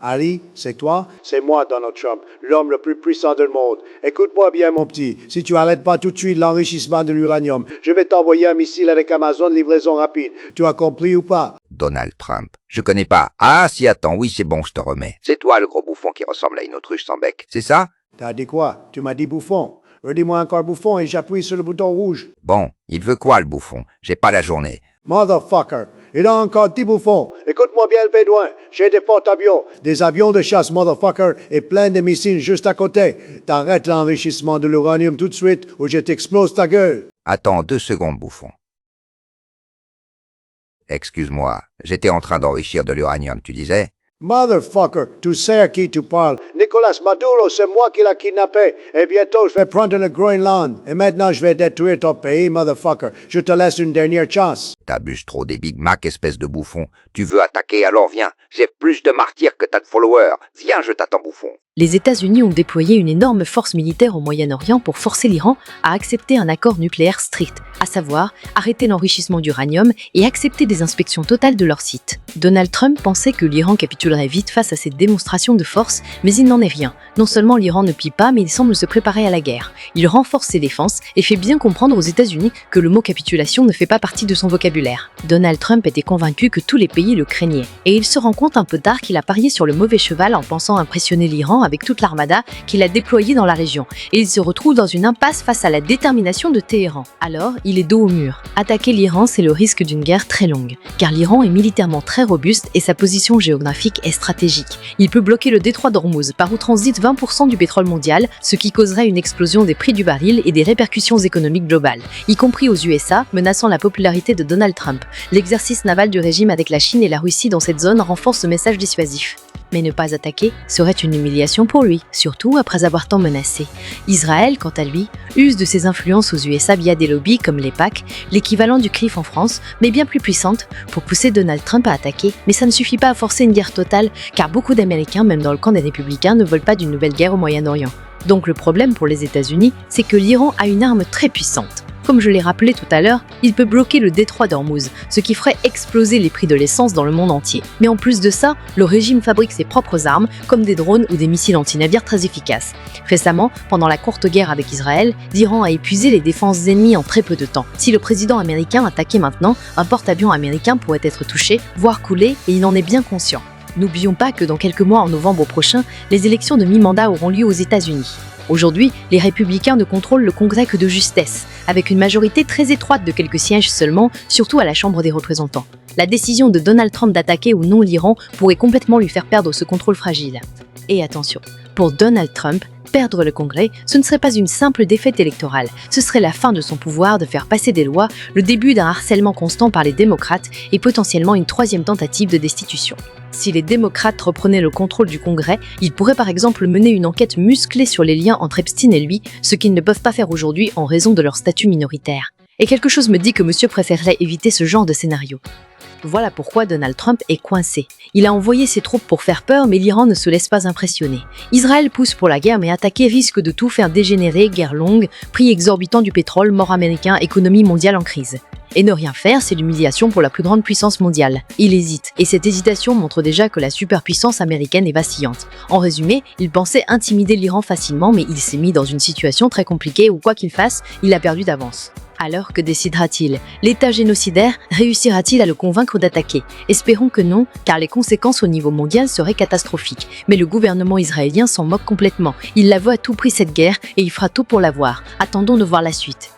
Ali, c'est toi? C'est moi, Donald Trump, l'homme le plus puissant du monde. Écoute-moi bien, mon petit. Si tu arrêtes pas tout de suite l'enrichissement de l'uranium, je vais t'envoyer un missile avec Amazon livraison rapide. Tu as compris ou pas? Donald Trump. Je connais pas. Ah, si, attends, oui, c'est bon, je te remets. C'est toi le gros bouffon qui ressemble à une autruche sans bec, c'est ça? T'as dit quoi? Tu m'as dit bouffon. Redis-moi encore bouffon et j'appuie sur le bouton rouge. Bon, il veut quoi le bouffon? J'ai pas la journée. Motherfucker. Il a encore 10 bouffons. Écoute-moi bien le bédouin. J'ai des porte-avions. Des avions de chasse, motherfucker, et plein de missiles juste à côté. T'arrêtes l'enrichissement de l'uranium tout de suite ou je t'explose ta gueule. Attends 2 secondes, bouffon. Excuse-moi, j'étais en train d'enrichir de l'uranium, tu disais? Motherfucker, tu sais à qui tu parles. Nicolas Maduro, c'est moi qui l'ai kidnappé. Et bientôt, je vais prendre le Groenland. Et maintenant, je vais détruire ton pays, motherfucker. Je te laisse une dernière chance. T'abuses trop des Big Mac, espèce de bouffon. Tu veux attaquer, alors viens. J'ai plus de martyrs que t'as de followers. Viens, je t'attends, bouffon. Les États-Unis ont déployé une énorme force militaire au Moyen-Orient pour forcer l'Iran à accepter un accord nucléaire strict, à savoir arrêter l'enrichissement d'uranium et accepter des inspections totales de leurs sites. Donald Trump pensait que l'Iran capitulerait vite face à cette démonstration de force, mais il n'en est rien. Non seulement l'Iran ne plie pas, mais il semble se préparer à la guerre. Il renforce ses défenses et fait bien comprendre aux États-Unis que le mot capitulation ne fait pas partie de son vocabulaire. Donald Trump était convaincu que tous les pays le craignaient, et il se rend compte un peu tard qu'il a parié sur le mauvais cheval en pensant impressionner l'Iran avec toute l'armada qu'il a déployée dans la région, et il se retrouve dans une impasse face à la détermination de Téhéran. Alors, il est dos au mur. Attaquer l'Iran, c'est le risque d'une guerre très longue, car l'Iran est militairement très robuste et sa position géographique est stratégique. Il peut bloquer le détroit d'Ormuz, par où transite 20% du pétrole mondial, ce qui causerait une explosion des prix du baril et des répercussions économiques globales, y compris aux USA, menaçant la popularité de Donald Trump. L'exercice naval du régime avec la Chine et la Russie dans cette zone renforce ce message dissuasif. Mais ne pas attaquer serait une humiliation pour lui, surtout après avoir tant menacé. Israël, quant à lui, use de ses influences aux USA via des lobbies comme les PAC, l'équivalent du CRIF en France, mais bien plus puissantes, pour pousser Donald Trump à attaquer. Mais ça ne suffit pas à forcer une guerre totale, car beaucoup d'Américains, même dans le camp des républicains, ne veulent pas d'une nouvelle guerre au Moyen-Orient. Donc le problème pour les États-Unis, c'est que l'Iran a une arme très puissante. Comme je l'ai rappelé tout à l'heure, il peut bloquer le détroit d'Ormuz, ce qui ferait exploser les prix de l'essence dans le monde entier. Mais en plus de ça, le régime fabrique ses propres armes, comme des drones ou des missiles anti-navires très efficaces. Récemment, pendant la courte guerre avec Israël, l'Iran a épuisé les défenses ennemies en très peu de temps. Si le président américain attaquait maintenant, un porte-avions américain pourrait être touché, voire coulé, et il en est bien conscient. N'oublions pas que dans quelques mois en novembre prochain, les élections de mi-mandat auront lieu aux États-Unis. Aujourd'hui, les républicains ne contrôlent le Congrès que de justesse, avec une majorité très étroite de quelques sièges seulement, surtout à la Chambre des représentants. La décision de Donald Trump d'attaquer ou non l'Iran pourrait complètement lui faire perdre ce contrôle fragile. Et attention, pour Donald Trump, perdre le Congrès, ce ne serait pas une simple défaite électorale, ce serait la fin de son pouvoir de faire passer des lois, le début d'un harcèlement constant par les démocrates et potentiellement une troisième tentative de destitution. Si les démocrates reprenaient le contrôle du Congrès, ils pourraient par exemple mener une enquête musclée sur les liens entre Epstein et lui, ce qu'ils ne peuvent pas faire aujourd'hui en raison de leur statut minoritaire. Et quelque chose me dit que monsieur préférerait éviter ce genre de scénario. Voilà pourquoi Donald Trump est coincé. Il a envoyé ses troupes pour faire peur, mais l'Iran ne se laisse pas impressionner. Israël pousse pour la guerre, mais attaquer risque de tout faire dégénérer, guerre longue, prix exorbitant du pétrole, mort américain, économie mondiale en crise. Et ne rien faire, c'est l'humiliation pour la plus grande puissance mondiale. Il hésite, et cette hésitation montre déjà que la superpuissance américaine est vacillante. En résumé, il pensait intimider l'Iran facilement, mais il s'est mis dans une situation très compliquée où quoi qu'il fasse, il a perdu d'avance. Alors que décidera-t-il? L'État génocidaire réussira-t-il à le convaincre d'attaquer? Espérons que non, car les conséquences au niveau mondial seraient catastrophiques. Mais le gouvernement israélien s'en moque complètement. Il la veut à tout prix cette guerre, et il fera tout pour l'avoir. Attendons de voir la suite.